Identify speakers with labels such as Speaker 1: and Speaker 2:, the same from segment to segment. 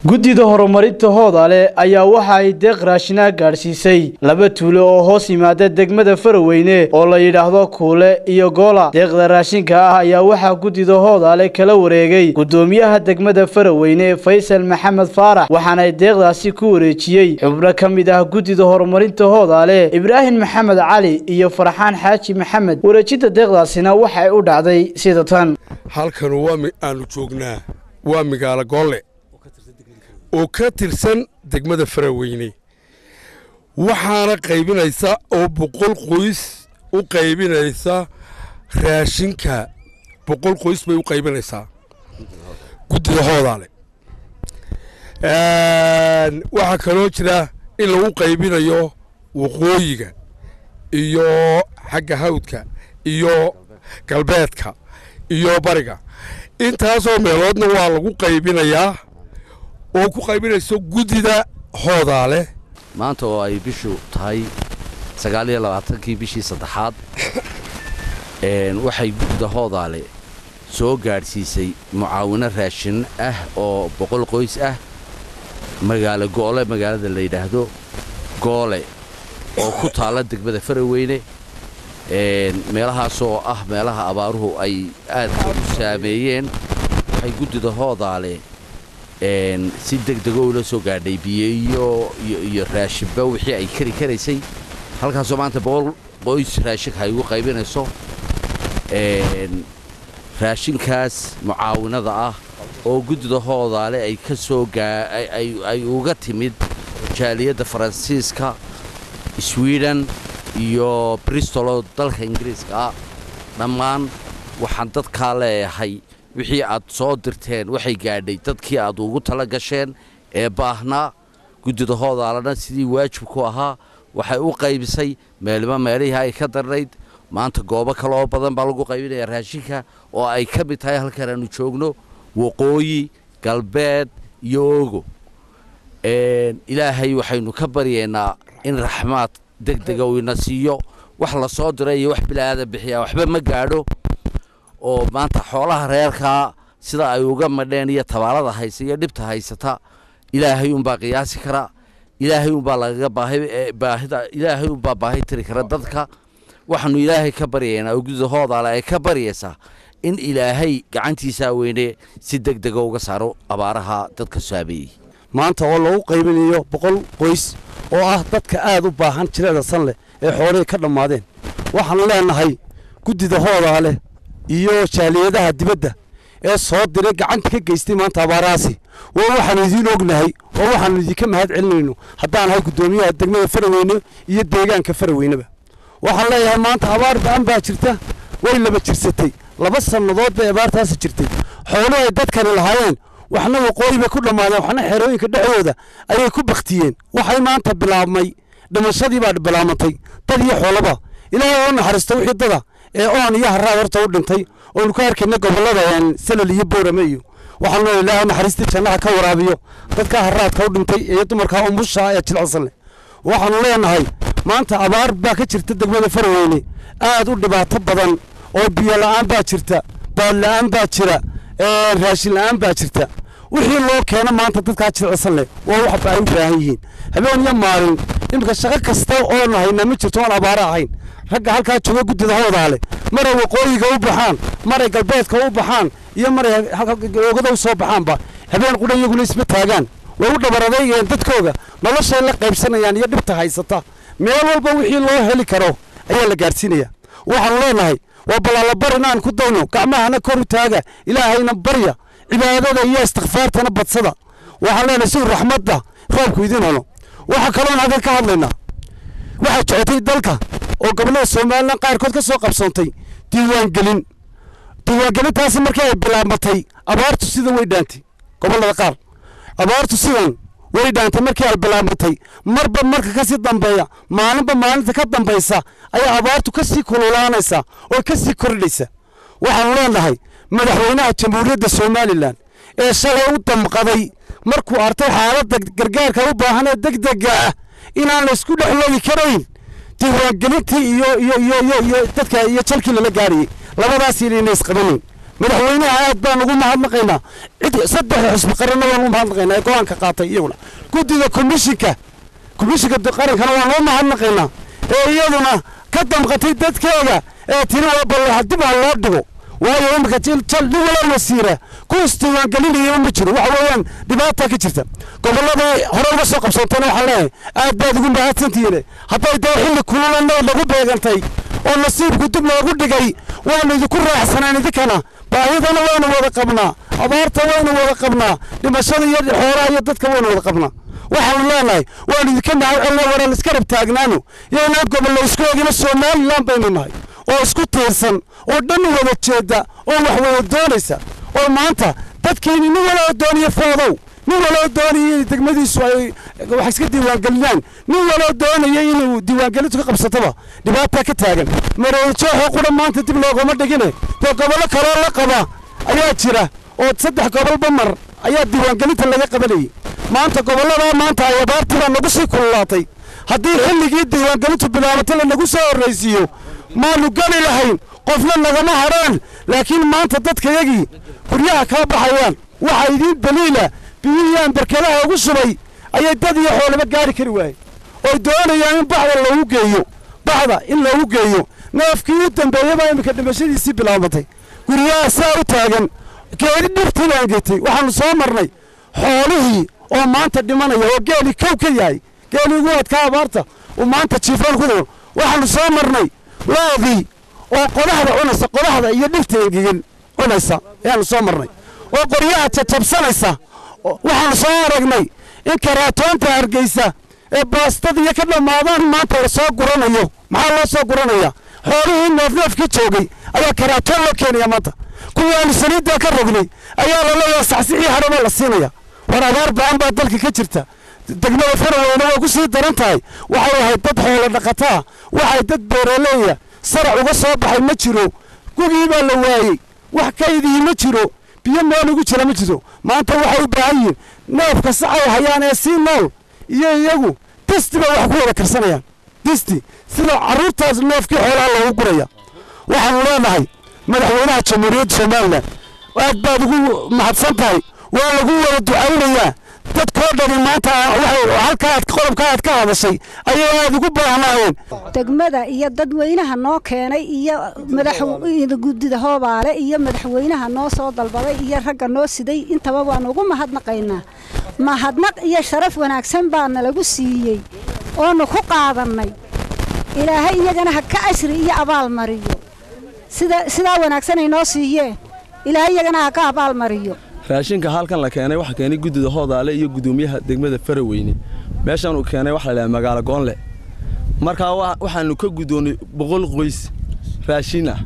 Speaker 1: guddida horumarinta Hoodale ayaa waxa ay deeq raashina gaarsiisay laba tuulo oo hoos yimaada degmada Faraweyne oo la yiraahdo Kuule iyo Goola. Deeqda raashinka ah ayaa waxa guddida Hoodale kala wareegay gudoomiyaha degmada Faraweyne Faysal Maxamed Faarax, waxaana ay deeqdaasi ku wareejiyay xubno kamid ah guddida horumarinta Hoodale Ibrahim Maxamed Cali iyo Farxaan Xaaji Maxamed. Wareejinta deeqdaasina waxa ay u dhacday sida tan.
Speaker 2: halkan aanu joognaa waa magaalo Goole oo ka tirsan degmada Faraweyne, waxaana qaybinaysa oo 100 qoys u qaybinaysa raashinka. 100 qoys bay u qaybinaysaa guddida Hoodale. waxa kaloo jira in lagu qaybinayo waqooyiga iyo xagga hawdka iyo galbeedka iyo bariga. intaasoo meeloodna waa lagu qaybinayaa oo ku qaybinayso guddida Hoodale.
Speaker 3: maanta oo ay bishu tahay 29 bishii saddexaad waxay guddida Hoodale soo gaarsiisay mucaawino raashin ah oo 100 qoys ah magaalo Goole, magaalada la yiraahdo Goole oo ku taala degmada Faraweyne. meelahaas oo ah meelaha abaaruhu ay aad u saameeyeen. waxay guddida Hoodale si degdeg ah ula soo gaadhay biyo iyo raashinba wixii ay karaysay. halkaas oo maanta 100 qoys raashin ay ugu qaybinayso. raashinkaas mucaawinada ah oo guddida Hoodale ay ka soo ay uga timid jaaliyadda Faransiiska, Sweden iyo Bristol dalka Ingiriiska. dhammaan waxaan dadka leeyahay wixii aad soo dirteen waxay gaadhay dadkii aad ugu tala gasheen ee baahnaa. guddida Hoodalena sidii waajib ku ahaa waxay u qaybisay meelihii ay ka darnayd. maanta goobo kale oo badan baa lagu qaybinayaa raashinka oo ay ka mid tahay halkan aanu joogno waqooyi, galbeed iyo Ogo. ilaahay waxaynu ka baryeynaa in raxmaad degdeg ah uu ina siiyo. wax la soo diray iyo wax bilaadan bixiya waxba ma gaadho. oo maanta xoolaha reerka sida ay uga madheen iyo tabaalada haysa iyo dhibta haysata ilaahay baa qiyaasi kara. ilaahay baa laga baahida ilaahay baa baahi tiri kara dadka. waxaanu ilaahay ka baryeynaa oo guddida Hoodale ay ka baryaysaa in ilaahay gacantiisa weyne si degdeg ah uga saaro abaaraha dadka saameeyay.
Speaker 4: maanta oo lagu qaybinayo 100 qoys oo ah dadka aad u baahan jirada san leh ee xoolaha ka dhamaadeen. waxaan leenahay guddida Hoodale iyo jaaliyadaha dibadda ee soo diray gacanta ka geystay maanta abaaraasi. waxaan idin ognahay oo waxaan idinka mahad celinayno haddaan ahay gudoomiyaha degmada Faraweyne iyo deegaanka Faraweyneba. waxaan leeyahay maanta abaar baan baa jirta, way laba jirsatay 2 sanadood bay abaartaas jirtay. xoolaha dadkan lahaayeen waxna waqooyiba ku dhamaadeen, waxna xerooyinka dhexdooda ayay ku baqtiyeen. waxay maanta bilaabmay dhimashadii baa bilaabantay dad iyo xoolaba. ilaahay oo naxariisto wixii dada ee oon iyo haraad horta u dhintay oo ku arkayna gobolada Salal iyo Boorame iyo waxaan leeyahay ilaahay naxariisto jannaha ka waraabiyo dadka haraadka u dhintay ee dumarka umusha ee jilicsan leh. waxaan leenahay maanta abaar baa ka jirta degmada Faraweyne aad u dhibaato badan oo biyo la'aan baa jirta, baad la'aan baa jira, raashin la'aan baa jirta. wixii loo keeno maanta dadka jilicsan leh waa wax ay u baahan yihiin habeen iyo maalin. imka shaqo kasta oo nahayna ma jirto aan abaar ahayn. ragga halka jooga guddida Hoodale maray waqooyiga u baxaan, maray galbeedka u baxaan iyo maray halka Oogada u soo baxaanba habeen qudhan iyaguna isma taagaan. way u dhabaradayeen dadkooga nolosha la qaybsanayaan iyo dhibta haysata. meel walba wixii loo heli karo ayaa la gaarsiinaya. waxaan leenahay waa balaala bar inaan ku dayno gacmahana kor u taaga, ilaahayna barya, cibaadada iyo istighfaartana badsada. waxaan leenahay si raxmadda roobku idin helo. waxa kale oo halka ka hadlaynaa waxa socotay dalka oo gobolada Soomaaliland qaarkood ka soo qabsantay diiwaangelintaasi markii ay bilaabmatay abaartu sida way dhaantay. gobolada qaar abaartu sidan way dhaantay markii ay bilaabmatay. marba marka ka sii dambeeya maalinta ka dambaysa ayaa abaartu ka sii kululaanaysa oo ka sii kordhaysa. waxaan leenahay madaxweynaha Jamhuuriyadda Soomaaliland ee shalay u damqaday markuu artay xaaladda gargaarka u baahan ee degdega ah inaan la isku dhexwadi karayn diiwaangelintii iyo dadka iyo jalkii la gaariyay labadaas inay isqabanin. madaxweynaha aad baan ugu mahadnaqaynaa cid saddex xisbi qaranna waan ugu mahadnaqaynaa ee go'aanka qaatay iyaguna guddida komishinka qarankana waan loo mahadnaqaynaa ee iyaduna ka damqatay dadkeeda ee tiri waa bal dib ha loo dhigo waayo imika jal nin walaa wasiira ku isdiiwaangelinaya ma jiro waxa weeyaan dhibaata ka jirta gobollada hore uga soo qabsantayna waxaan leeyahay aad baad ugu mahadsantihiin hadday dee xilli kululana lagu beegantay oo nasiibku dib loogu dhigay waanu idinku raaxsanaan idinkana baahidana waanu wada qabnaa abaarta waanu wada qabnaa dhimashada iyo xoolaha iyo dadka waanu wada qabnaa waxaanu leenahay waanu idinka mahadcelina waran iska rab taagnaano yaynaan gobollo isku egina somalilan baynu nahay oo isku tiirsan oo dhan wada jeeda oo wax wada doonaysa oo maanta dadkeenni nin walaa doonaya foodow nin walaa doonaya in degmadiisu ay wax iska diiwaangelinaan nin walaa doonaya inuu diiwaangelintu ka qabsataba dhibaata ka taagan mareejooxo qura maanta dib loogama dhigine dee gobollo kaloo la qaba ayaa jira oo 3 gobolba mar ayaa diiwaangelinta laga qabanayay maanta gobolladaa maanta ay abaartiibaa nagu sii kululaatay haddii xilligii diiwaangelintu bilaabatay la nagu soo horraysiiyo maanu geli lahayn qofna nagama hadhaan laakiin maanta dadkayagii guryaha kaa baxayaan waxaa idiin daliila biyihii aan barkadaha ugu subay ayay dad iyo xoolaba gaari kari waayeen oo doonayaan in baxda in loogu geeyo neefkii u dambeeyey baa iminka dhimashadiisii bilaabatay guryaha saa u taagan geeri dhirtii baan geetay waxaanu soo marnay xoolihii oo maanta dhimanaya oo geeli kow ka yahay geeli ugu adkaa abaarta uu maanta jiifaan ku dhiman waxaanu soo marnay loodii oo qodaxda iyo dhirta engegan cunaysa ayaanu soo marnay oo qoryaha jajabsanaysa waxaanu soo aragnay in karaatoonta hargeysa ee baastadiiyo ka dhammaadaan maanta la soo guranayo maxaa loo soo guranaya xoolihii neefneefkii joogay ayaa karaatoon loo keenaya maanta kuwii aanu saliidda ka rognay ayaa la leeyahay saxsixii hadhaba la siinaya war abaar ba'an baa dalka ka jirta degmada faraweyne waa ku sii daran tahay waxay ahayd dad xoolo dhaqataa waxay dad beeraleeya sarac uga soo baxay ma jiro gugii baa la waayey wax kaydii ma jiro biyo meel ugu jira ma jiro maanta waxay u baahan yihiin neefka sacay hayaan ee sii nool iyo iyagu disti bay wax ku wada karsanayaan disti sida carruurtaas neefkii xoolaha loogu guraya waxaanu leenahay madaxweynaha jamhuuriyadda somalilan aad baad ugu mahadsan tahay waa lagu wada ducaynayaa dadkoo dhani maanta halkaa qodobka aad ka hadashay ayay aad ugu baahnaayeen
Speaker 5: degmada iyo dadweynaha noo keenay iyo guddida hoobaale iyo madaxweynaha noo soo dalbaday iyo ragga noo siday intaba waan ugu mahadnaqaynaa mahadnaq iyo sharaf wanaagsan baana lagu siiyey oonu ku qaadannay ilaahay iyagana ha ka ashri iyo abaal mariyo sidaa wanaagsan ay noo siiyeen ilaahay iyagana ha ka abaal mariyo
Speaker 6: raashinka halkan la keenay waxa keenay guddida hoodaale iyo gudoomiyaha degmada faraweyne meeshan uu keenay waxa la ilaahay magaalo goonle marka waxaanu ka gudoonay 100 qoys raashin ah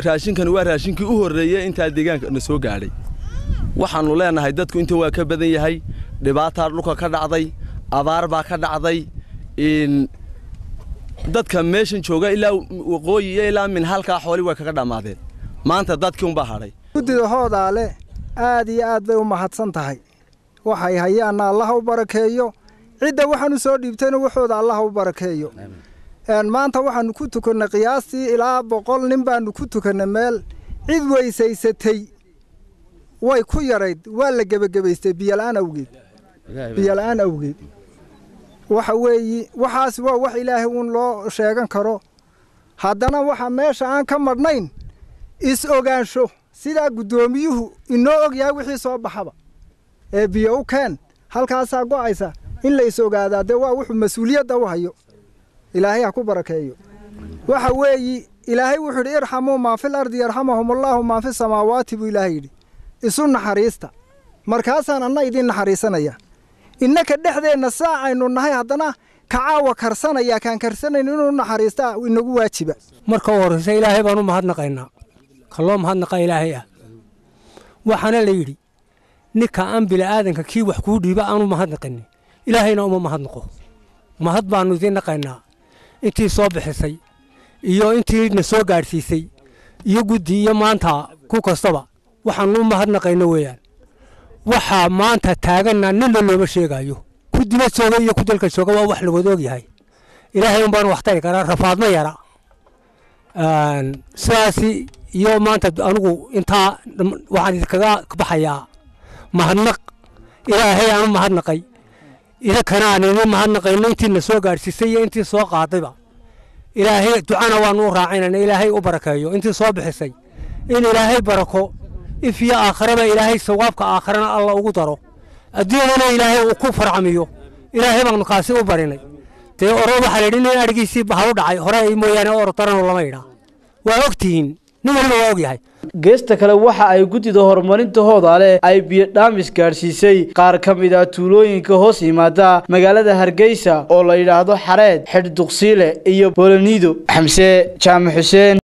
Speaker 6: raashinkan waa raashinkii u horeeyay inta deegaanka na soo gaadhay waxaanu leenahay dadku inta waa ka badan yahay dhibaato dhulka ka dhacday abaar baa ka dhacday dadka meeshan jooga ilaa waqooyi ilaa min halka xooli way kaga dhamaadeen maanta dadkii un baa hadhay
Speaker 7: guddida hoodaale aad iyo aad bay u mahadsan tahay waxay hayaana Allah u barakeeyo cidda waxaanu soo dhiibtayna waxooda Allah u barakeeyo maanta waxaanu ku tukanay qiyaastii ilaa 100 nin baanu ku tukanay meel cid weysaysatay way ku yarayd waa la gabagabaystay biyalaan awgeed waxa weeyi waxaas waa wax ilaahay uun loo sheegan karo haddana waxa meesha aan ka marnayn is ogaansho sida gudoomiyuhu inoo og yahay wixii soo baxaba ee biyo u keen halkaas go'aysa in la is ogaado waa wuxuu mas'uuliyadda u hayo ilaahay ha ku barakeeyo waxa weeyi ilaahay wuxuu irxamu ma fil ardi yarhamuhumullahu ma fis samaawaati bu ilaahay isu naxariista markaasaan anna idin naxariisanaya innaka dhexdeena saacaynu nahay haddana kacaawa karsanaya kaan karsanayno inuu naxariista inagu waajiba
Speaker 8: marka horeysa ilaahay baan u mahadnaqaynaa kaloo mahadnaqa ilaahay ah waxaana la yidhi ninka aan bilaadanka kii wax kuu dhiiba aanu mahadnaqin ilaahayna uma mahadnaqo mahad baanu idin naqaynaa intii soo bixisay iyo intii na soo gaarsiisay iyo guddi iyo maanta ku kastaba waxaanu u mahadnaqayna weeyaan waxa maanta taagana nin looma sheegayo ku dila jooga iyo ku dalka jooga waa wax la wada og yahay ilaahay un baan wax tari karaa rafaadna yara sidaasi iyo maanta anigu intaa waxaan idinkaga baxayaa mahadnaq ilaahay aan u mahadnaqay idinkana aan idin mahadnaqayno intiina soo gaadhsiisay iyo intii soo qaadayba ilaahay ducana waanu u raacinayna ilaahay u barakeeyo intii soo bixisay in ilaahay barako ifiya aakhiraba ilaahay sawaabka aakhirana alla ugu daro adduunyadana ilaahay uu ku farcamiyo ilaahay baanu kaasi u barinay dee oro waxaa la yidhi nin adhigiisii baha u dhacay hore ay mooyaane orotarano lama yidhaa waa ogtihiin nin waliba waa og yahay
Speaker 1: geesta kale waxa ay guddida horumarinta hoodaale ay biyo dhaamis gaadhsiisay qaar ka mid ah tuulooyinka hoos yimaada magaalada Hargeysa oo la yidhaahdo Xareed, Xidhduqsiile iyo Boolaniido. Xamse Jaamac Xuseen.